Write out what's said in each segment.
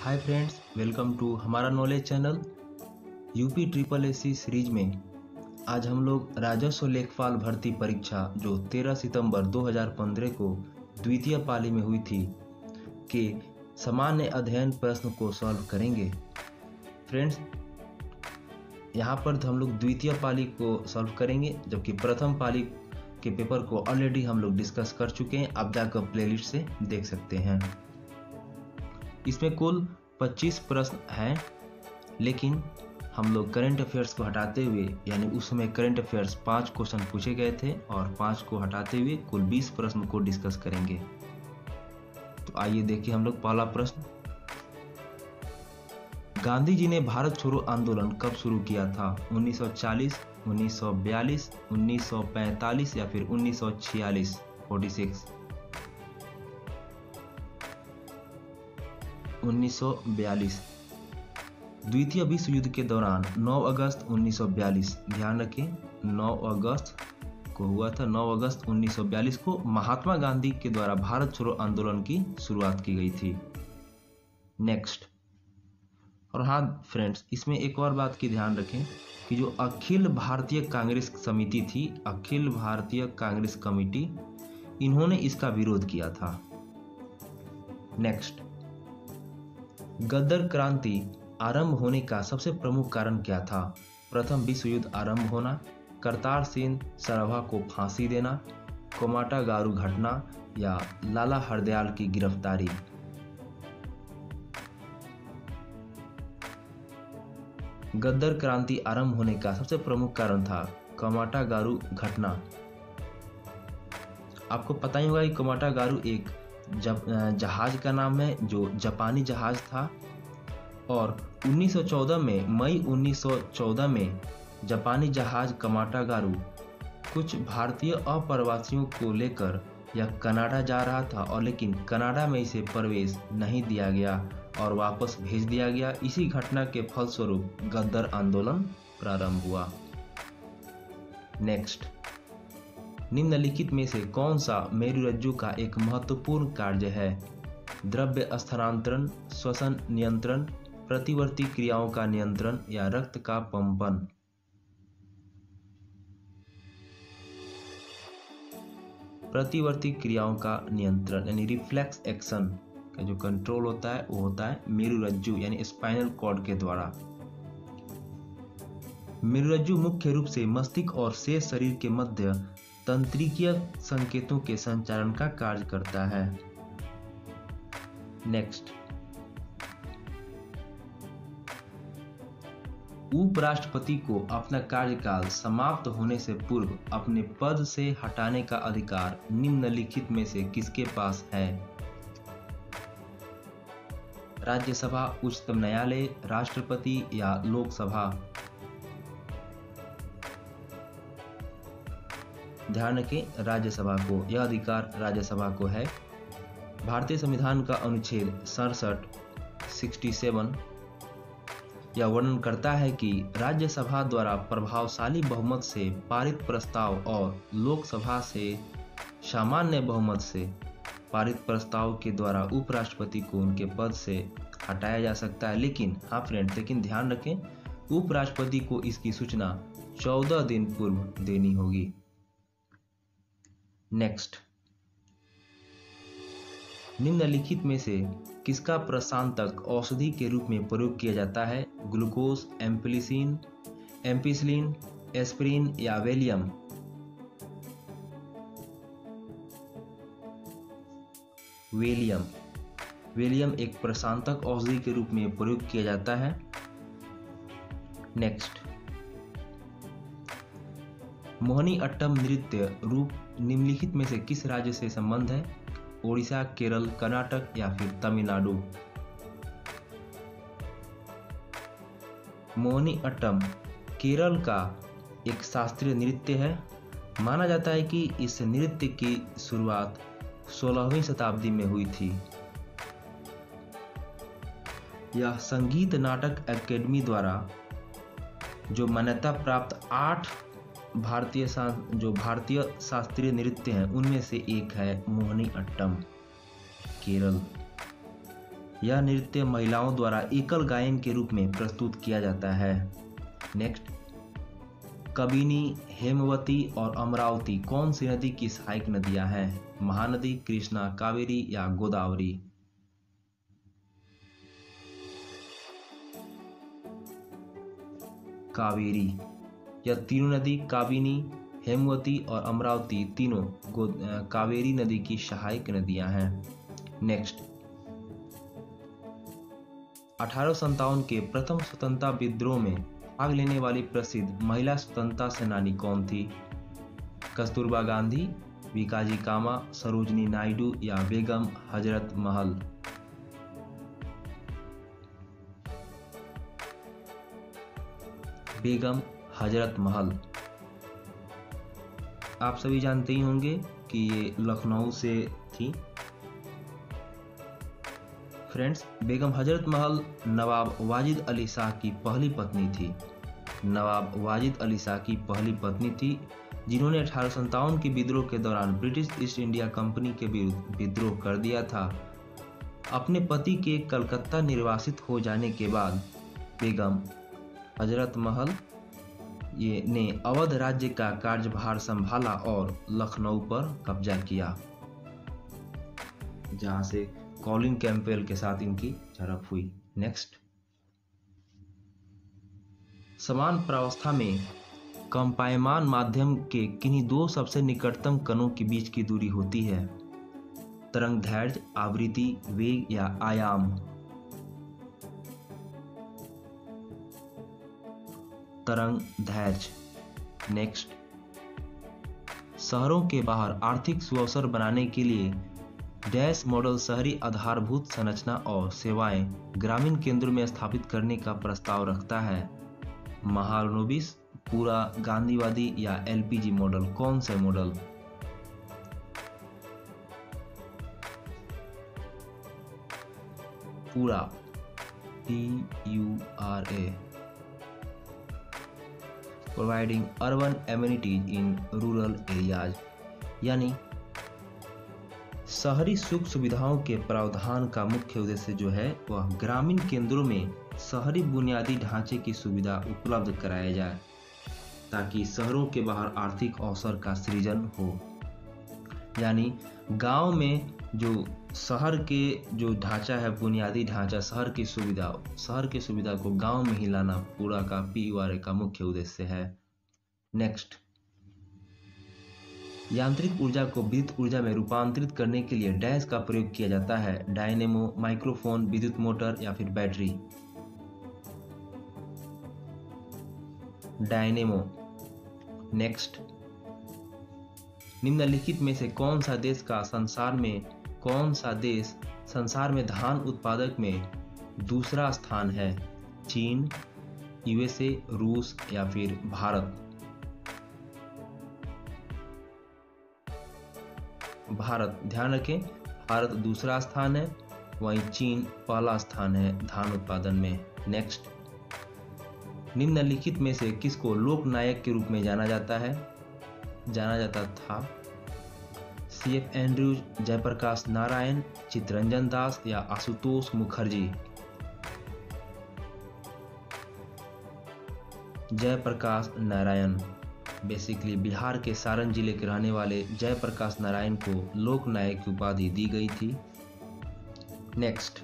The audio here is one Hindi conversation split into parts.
हाय फ्रेंड्स, वेलकम टू हमारा knowledge channel. UP triple SC series में आज हम लोग राजस्व लेखपाल भर्ती परीक्षा जो 13 सितंबर 2015 को द्वितीय पाली में हुई थी के सामान्य अध्ययन प्रश्न को सॉल्व करेंगे। फ्रेंड्स, यहाँ पर हम लोग द्वितीय पाली को सॉल्व करेंगे, जबकि प्रथम पाली के पेपर को ऑलरेडी हम लोग डिस्कस कर चुके हैं। आप जाकर प्लेलिस्ट से देख सकते हैं। इसमें कुल 25 प्रश्न हैं, लेकिन हम लोग करंट अफेयर्स को हटाते हुए, यानी उस समय करंट अफेयर्स 5 क्वेश्चन पूछे गए थे और 5 को हटाते हुए कुल 20 प्रश्न को डिस्कस करेंगे। तो आइए देखिए हम लोग पहला प्रश्न। गांधी जी ने भारत छोड़ो आंदोलन कब शुरू किया था? 1940, 1942, 1945 या फिर 1946? 46। 1942। द्वितीय विश्व युद्ध के दौरान 9 अगस्त 1942, ध्यान रखें 9 अगस्त को हुआ था। 9 अगस्त 1942 को महात्मा गांधी के द्वारा भारत छोड़ो आंदोलन की शुरुआत की गई थी। नेक्स्ट। और हाँ फ्रेंड्स, इसमें एक और बात की ध्यान रखें कि जो अखिल भारतीय कांग्रेस समिति थी, अखिल भारतीय कांग्रेस कमेटी, इन्होंने इसका विरोध किया था। नेक्स्ट। गदर क्रांति आरंभ होने का सबसे प्रमुख कारण क्या था? प्रथम विश्व युद्ध आरंभ होना, करतार सिंह सराभा को फांसी देना, कोमाटा गारू घटना या लाला हरदयाल की गिरफ्तारी? गदर क्रांति आरंभ होने का सबसे प्रमुख कारण था कोमाटा गारू घटना। आपको पता ही होगा कि कोमाटा गारू एक जहाज का नाम है जो जापानी जहाज था, और 1914 में, मई 1914 में जापानी जहाज कोमाटा गारू कुछ भारतीय अप्रवासियों को लेकर यह कनाडा जा रहा था, और लेकिन कनाडा में इसे प्रवेश नहीं दिया गया और वापस भेज दिया गया। इसी घटना के फलस्वरूप गदर आंदोलन प्रारंभ हुआ। नेक्स्ट। निम्नलिखित में से कौन सा मेरुरज्जु का एक महत्वपूर्ण कार्य है? द्रव्य स्थानांतरण, श्वसन नियंत्रण, प्रतिवर्ती क्रियाओं का नियंत्रण या रक्त का पंपन? प्रतिवर्ती क्रियाओं का नियंत्रण यानी रिफ्लेक्स एक्शन का जो कंट्रोल होता है वो होता है मेरुरज्जु यानी स्पाइनल कॉर्ड के द्वारा। मेरुरज्जु मुख्य रूप से मस्तिष्क और शेष शरीर के मध्य तंत्रिकीय संकेतों के संचारण का कार्य करता है। नेक्स्ट। उपराष्ट्रपति को अपना कार्यकाल समाप्त होने से पूर्व अपने पद से हटाने का अधिकार निम्नलिखित में से किसके पास है? राज्यसभा, उच्चतम न्यायालय, राष्ट्रपति या लोकसभा? ध्यान रखें राज्यसभा को, यह अधिकार राज्यसभा को है। भारतीय संविधान का अनुच्छेद 67 यह वर्णन करता है कि राज्यसभा द्वारा प्रभावशाली बहुमत से पारित प्रस्ताव और लोकसभा से सामान्य बहुमत से पारित प्रस्ताव के द्वारा उपराष्ट्रपति को उनके पद से हटाया जा सकता है। लेकिन हाँ फ्रेंड्स, लेकिन ध्यान रखें उपराष्ट्रपति को इसकी सूचना 14 दिन पूर्व देनी होगी। नेक्स्ट। निम्नलिखित में से किसका प्रशांतक औषधि के रूप में प्रयोग किया जाता है? ग्लूकोज, एम्पिसिलिन, एस्पिरिन या वेलियम? वेलियम एक प्रशांतक औषधि के रूप में प्रयोग किया जाता है। नेक्स्ट। मोहिनी अट्टम नृत्य रूप निम्नलिखित में से किस राज्य से संबंध है? ओडिशा, केरल, कर्नाटक या फिर तमिलनाडु? मोहिनी अट्टम केरल का एक शास्त्रीय नृत्य है। माना जाता है कि इस नृत्य की शुरुआत 16वीं शताब्दी में हुई थी। यह संगीत नाटक अकेडमी द्वारा जो मान्यता प्राप्त 8 भारतीय शास्त्रीय नृत्य हैं उनमें से एक है मोहिनी अट्टम केरल। यह नृत्य महिलाओं द्वारा एकल गायन के रूप में प्रस्तुत किया जाता है। नेक्स्ट, कबिनी, हेमवती और अमरावती कौन सी नदी की सहायक नदियां हैं? महानदी, कृष्णा, कावेरी या गोदावरी? कावेरी। यह तीनों नदी कबिनी, हेमवती और अमरावती तीनों कावेरी नदी की सहायक नदियां हैं। नेक्स्ट, 1857 के प्रथम स्वतंत्रता विद्रोह में भाग लेने वाली प्रसिद्ध महिला स्वतंत्रता सेनानी कौन थी? कस्तूरबा गांधी, भिकाजी कामा, सरोजिनी नायडू या बेगम हजरत महल? बेगम हजरत महल। आप सभी जानते ही होंगे कि ये लखनऊ से थी। फ्रेंड्स, बेगम हजरत महल नवाब वाजिद अली शाह की पहली पत्नी थी। नवाब वाजिद अली शाह की पहली पत्नी थी, जिन्होंने 1857 के विद्रोह के दौरान ब्रिटिश ईस्ट इंडिया कंपनी के विरुद्ध विद्रोह कर दिया था। अपने पति के कलकत्ता निर्वासित हो जाने के बाद बेगम हजरत महल ने अवध राज्य का कार्यभार संभाला और लखनऊ पर कब्जा किया, जहां से कॉलिन कैंपबेल के साथ इनकी झड़प हुई। नेक्स्ट, समान प्रावस्था में कंपायमान माध्यम के किन्हीं दो सबसे निकटतम कणों के बीच की दूरी होती है? तरंग दैर्घ्य, आवृत्ति, वेग या आयाम? तरंग दैर्घ्य। नेक्स्ट, शहरों के बाहर आर्थिक सुअवसर बनाने के लिए डैश मॉडल शहरी आधारभूत संरचना और सेवाएं ग्रामीण केंद्रों में स्थापित करने का प्रस्ताव रखता है? महालनोबिस, पूरा, गांधीवादी या एलपीजी मॉडल? कौन से मॉडल? पूरा, PURA, providing urban amenities in rural areas, यानी शहरी सुख सुविधाओं के प्रावधान का मुख्य उद्देश्य जो है वह ग्रामीण केंद्रों में शहरी बुनियादी ढांचे की सुविधा उपलब्ध कराया जाए, ताकि शहरों के बाहर आर्थिक अवसर का सृजन हो। यानी गांव में जो शहर के जो ढांचा है, बुनियादी ढांचा, शहर की सुविधा को गांव में ही लाना पूरा का PURA का मुख्य उद्देश्य है। नेक्स्ट, यांत्रिक ऊर्जा को विद्युत ऊर्जा में रूपांतरित करने के लिए डैश का प्रयोग किया जाता है? डायनेमो, माइक्रोफोन, विद्युत मोटर या फिर बैटरी? डायनेमो। नेक्स्ट, निम्नलिखित में से कौन सा देश संसार में धान उत्पादक में दूसरा स्थान है? चीन, USA, रूस या फिर भारत? भारत। ध्यान रखें, भारत दूसरा स्थान है, वहीं चीन पहला स्थान है धान उत्पादन में। नेक्स्ट, निम्नलिखित में से किसको लोक नायक के रूप में जाना जाता था? CF एंड्रूज, जयप्रकाश नारायण, चित्तरंजन दास या आशुतोष मुखर्जी? जयप्रकाश नारायण। बेसिकली बिहार के सारण जिले के रहने वाले जयप्रकाश नारायण को लोक नायक की उपाधि दी गई थी। नेक्स्ट,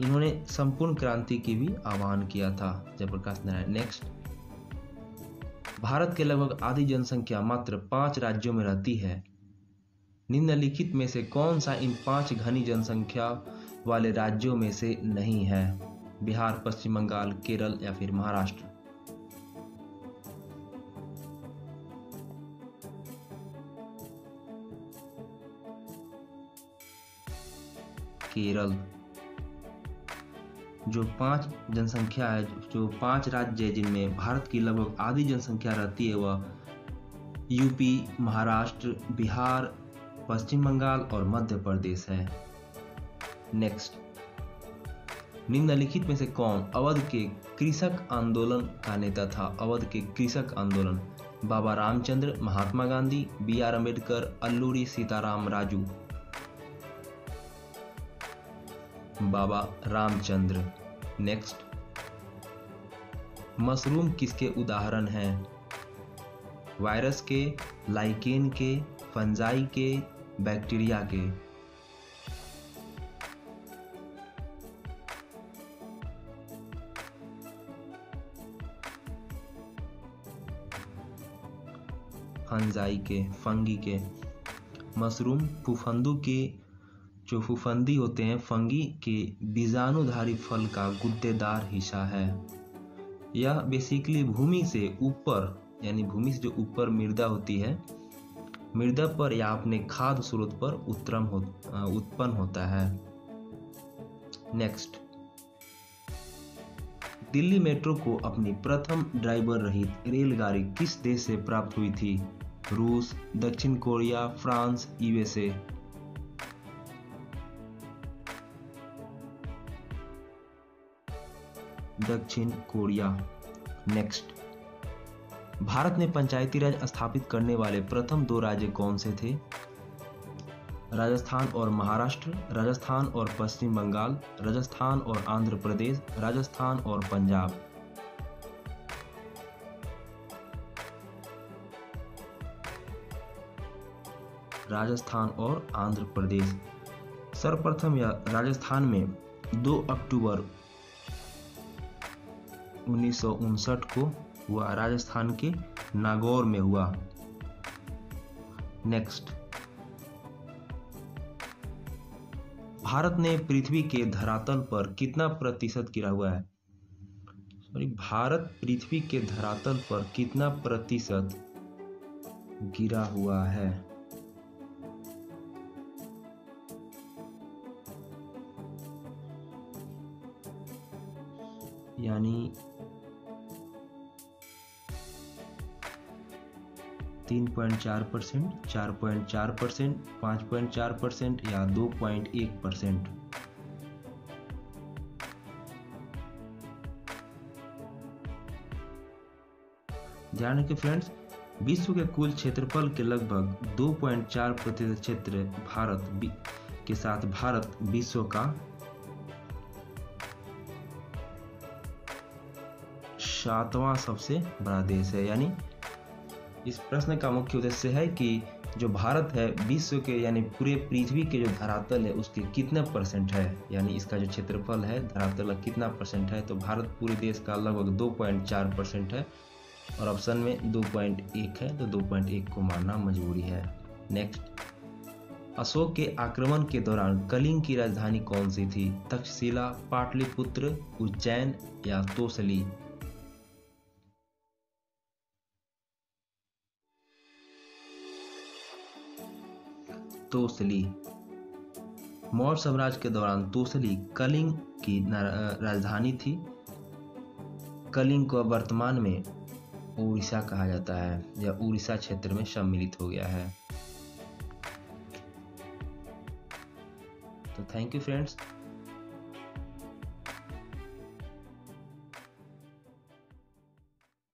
इन्होंने संपूर्ण क्रांति की भी आह्वान किया था, जयप्रकाश नारायण। नेक्स्ट, भारत के लगभग आधी जनसंख्या मात्र 5 राज्यों में रहती है। निम्नलिखित में से कौन सा इन 5 घनी जनसंख्या वाले राज्यों में से नहीं है? बिहार, पश्चिम बंगाल, केरल या फिर महाराष्ट्र? केरल। जो 5 जनसंख्या है, जो 5 राज्य है जिनमें भारत की लगभग आधी जनसंख्या रहती है, वह यूपी, महाराष्ट्र, बिहार, पश्चिम बंगाल और मध्य प्रदेश है। नेक्स्ट, निम्नलिखित में से कौन अवध के कृषक आंदोलन का नेता था? अवध के कृषक आंदोलन? बाबा रामचंद्र, महात्मा गांधी, BR अम्बेडकर, अल्लूरी सीताराम राजू? बाबा रामचंद्र। नेक्स्ट, मशरूम किसके उदाहरण हैं? वायरस के, लाइकेन के, फंजाई के, बैक्टीरिया के। फंजाई के, फंगी के। मशरूम फुफंदू के, जो फुफंदी होते हैं फंगी के बीजाणुधारी फल का गुद्देदार हिस्सा है। यह बेसिकली भूमि से ऊपर, यानी भूमि से जो ऊपर मृदा होती है, मृदा पर या अपने खाद्य स्रोत पर उत्पन्न होता है। नेक्स्ट, दिल्ली मेट्रो को अपनी प्रथम ड्राइवर रहित रेलगाड़ी किस देश से प्राप्त हुई थी? रूस, दक्षिण कोरिया, फ्रांस, यूएसए। दक्षिण कोरिया। नेक्स्ट, भारत में पंचायती राज स्थापित करने वाले प्रथम 2 राज्य कौन से थे? राजस्थान और महाराष्ट्र, राजस्थान और पश्चिम बंगाल, राजस्थान और आंध्र प्रदेश, राजस्थान और पंजाब। राजस्थान और आंध्र प्रदेश। सर्वप्रथम यह राजस्थान में 2 अक्टूबर 1959 को हुआ, राजस्थान के नागौर में हुआ। नेक्स्ट, भारत ने पृथ्वी के धरातल पर कितना प्रतिशत गिरा हुआ है? भारत पृथ्वी के धरातल पर कितना प्रतिशत गिरा हुआ है? यानी 3.4%, 4.4%, 5.4% या 2.1%। ध्यान रखिए फ्रेंड्स, विश्व के कुल क्षेत्रफल के लगभग 2.4% क्षेत्र भारत के साथ भारत विश्व का 7वां सबसे बड़ा देश है। यानी इस प्रश्न का मुख्य उद्देश्य है कि जो भारत है विश्व के, यानी पूरे पृथ्वी के जो धरातल है उसके कितना परसेंट है, यानी इसका जो क्षेत्रफल है धरातल का कितना परसेंट है। तो भारत पूरे देश का लगभग 2.4% है और ऑप्शन में 2.1 है, तो 2.1 को मानना मजबूरी है। नेक्स्ट, अशोक के आक्रमण के दौरान कलिंग की राजधानी कौन सी थी? तक्षशिला, पाटलिपुत्र, उज्जैन या तोसली। तोसली। मौर्य साम्राज्य के दौरान तोसली कलिंग की राजधानी थी। कलिंग को वर्तमान में उड़ीसा कहा जाता है, या उड़ीसा क्षेत्र में सम्मिलित हो गया है। तो थैंक यू फ्रेंड्स।